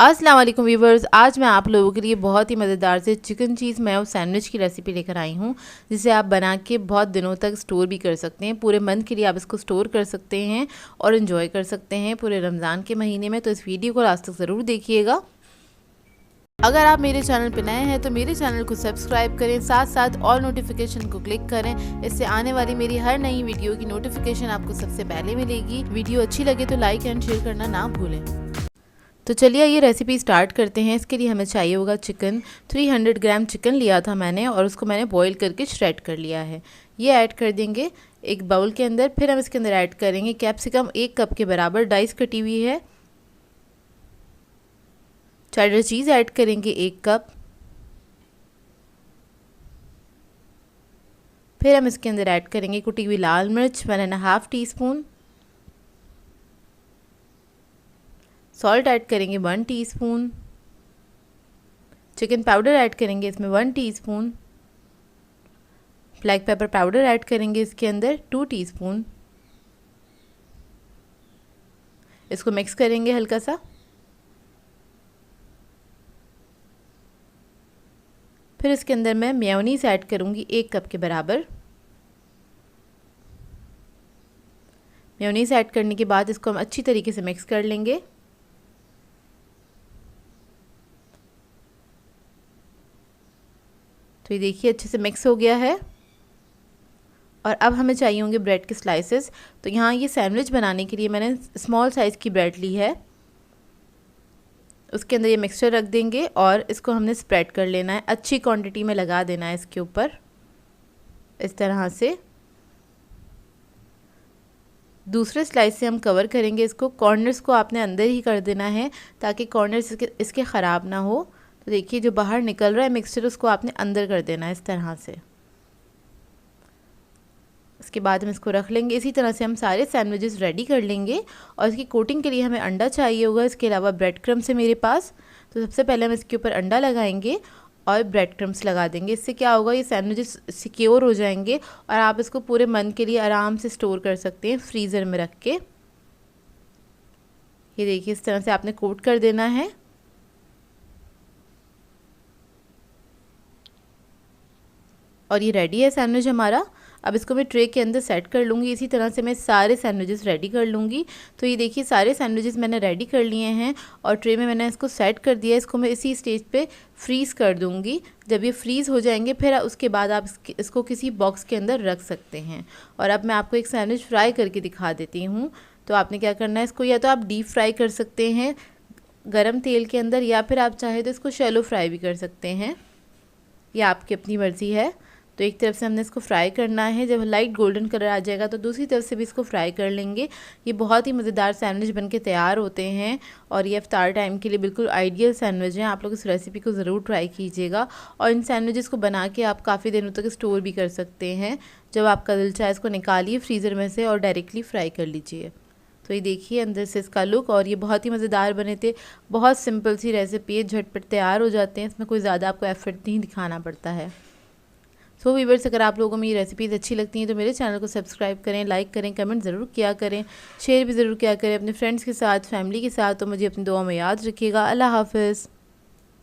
अस्सलाम वालेकुम व्यूवर्स, आज मैं आप लोगों के लिए बहुत ही मज़ेदार से चिकन चीज़ मेयो सैंडविच की रेसिपी लेकर आई हूँ, जिसे आप बना के बहुत दिनों तक स्टोर भी कर सकते हैं। पूरे मंथ के लिए आप इसको स्टोर कर सकते हैं और इन्जॉय कर सकते हैं पूरे रमज़ान के महीने में। तो इस वीडियो को लास्ट तक ज़रूर देखिएगा। अगर आप मेरे चैनल पर नए हैं तो मेरे चैनल को सब्सक्राइब करें, साथ साथ ऑल नोटिफिकेशन को क्लिक करें। इससे आने वाली मेरी हर नई वीडियो की नोटिफिकेशन आपको सबसे पहले मिलेगी। वीडियो अच्छी लगे तो लाइक एंड शेयर करना ना भूलें। तो चलिए ये रेसिपी स्टार्ट करते हैं। इसके लिए हमें चाहिए होगा चिकन। 300 ग्राम चिकन लिया था मैंने और उसको मैंने बॉईल करके श्रेड कर लिया है। ये ऐड कर देंगे एक बाउल के अंदर। फिर हम इसके अंदर ऐड करेंगे कैप्सिकम 1 कप के बराबर डाइस कटी हुई है। चेडर चीज़ ऐड करेंगे 1 कप। फिर हम इसके अंदर ऐड करेंगे कुटी हुई लाल मिर्च 1.5 टीस्पून। सॉल्ट ऐड करेंगे 1 टीस्पून। चिकन पाउडर ऐड करेंगे इसमें 1 teaspoon. Black pepper powder add करेंगे इसके अंदर 2 टीस्पून। इसको मिक्स करेंगे हल्का सा। फिर इसके अंदर मैं मेयोनीज ऐड करूँगी 1 कप के बराबर। मेयोनीज ऐड करने के बाद इसको हम अच्छी तरीके से मिक्स कर लेंगे। तो ये देखिए अच्छे से मिक्स हो गया है। और अब हमें चाहिए होंगे ब्रेड के स्लाइसेस। तो यहाँ ये सैंडविच बनाने के लिए मैंने स्मॉल साइज़ की ब्रेड ली है। उसके अंदर ये मिक्सचर रख देंगे और इसको हमने स्प्रेड कर लेना है। अच्छी क्वांटिटी में लगा देना है इसके ऊपर इस तरह से। दूसरे स्लाइस से हम कवर करेंगे इसको। कॉर्नर्स को आपने अंदर ही कर देना है ताकि कॉर्नर्स इसके ख़राब ना हो। तो देखिए जो बाहर निकल रहा है मिक्सचर उसको आपने अंदर कर देना है इस तरह से। इसके बाद हम इसको रख लेंगे। इसी तरह से हम सारे सैंडविचेस रेडी कर लेंगे। और इसकी कोटिंग के लिए हमें अंडा चाहिए होगा। इसके अलावा ब्रेड क्रम्स है मेरे पास। तो सबसे पहले हम इसके ऊपर अंडा लगाएंगे और ब्रेड क्रम्स लगा देंगे। इससे क्या होगा, ये सैंडविचेस सिक्योर हो जाएंगे और आप इसको पूरे मंथ के लिए आराम से स्टोर कर सकते हैं फ्रीज़र में रख के। ये देखिए इस तरह से आपने कोट कर देना है। और ये रेडी है सैंडविच हमारा। अब इसको मैं ट्रे के अंदर सेट कर लूँगी। इसी तरह से मैं सारे सैंडविचेस रेडी कर लूँगी। तो ये देखिए सारे सैंडविचेस मैंने रेडी कर लिए हैं और ट्रे में मैंने इसको सेट कर दिया है। इसको मैं इसी स्टेज पे फ्रीज़ कर दूँगी। जब ये फ्रीज़ हो जाएंगे फिर उसके बाद आप इसको किसी बॉक्स के अंदर रख सकते हैं। और अब मैं आपको एक सैंडविच फ्राई करके दिखा देती हूँ। तो आपने क्या करना है, इसको या तो आप डीप फ्राई कर सकते हैं गरम तेल के अंदर, या फिर आप चाहे तो इसको शैलो फ्राई भी कर सकते हैं। यह आपकी अपनी मर्ज़ी है। तो एक तरफ से हमने इसको फ्राई करना है। जब लाइट गोल्डन कलर आ जाएगा तो दूसरी तरफ से भी इसको फ्राई कर लेंगे। ये बहुत ही मज़ेदार सैंडविच बनके तैयार होते हैं और ये इफ्तार टाइम के लिए बिल्कुल आइडियल सैंडविच हैं। आप लोग इस रेसिपी को ज़रूर ट्राई कीजिएगा और इन सैंडविचेस को बना के आप काफ़ी दिनों तक स्टोर भी कर सकते हैं। जब आपका दिल चाहे इसको निकालिए फ्रीज़र में से और डायरेक्टली फ्राई कर लीजिए। तो ये देखिए अंदर से इसका लुक, और ये बहुत ही मज़ेदार बने थे। बहुत सिंपल सी रेसिपी है, झटपट तैयार हो जाते हैं। इसमें कोई ज़्यादा आपको एफर्ट नहीं दिखाना पड़ता है। सो व्यूअर्स, अगर आप लोगों को मेरी रेसिपीज़ अच्छी लगती हैं तो मेरे चैनल को सब्सक्राइब करें, लाइक करें, कमेंट ज़रूर किया करें, शेयर भी ज़रूर किया करें अपने फ्रेंड्स के साथ, फैमिली के साथ। तो मुझे अपनी दुआ में याद रखिएगा। अल्लाह हाफ़िज़।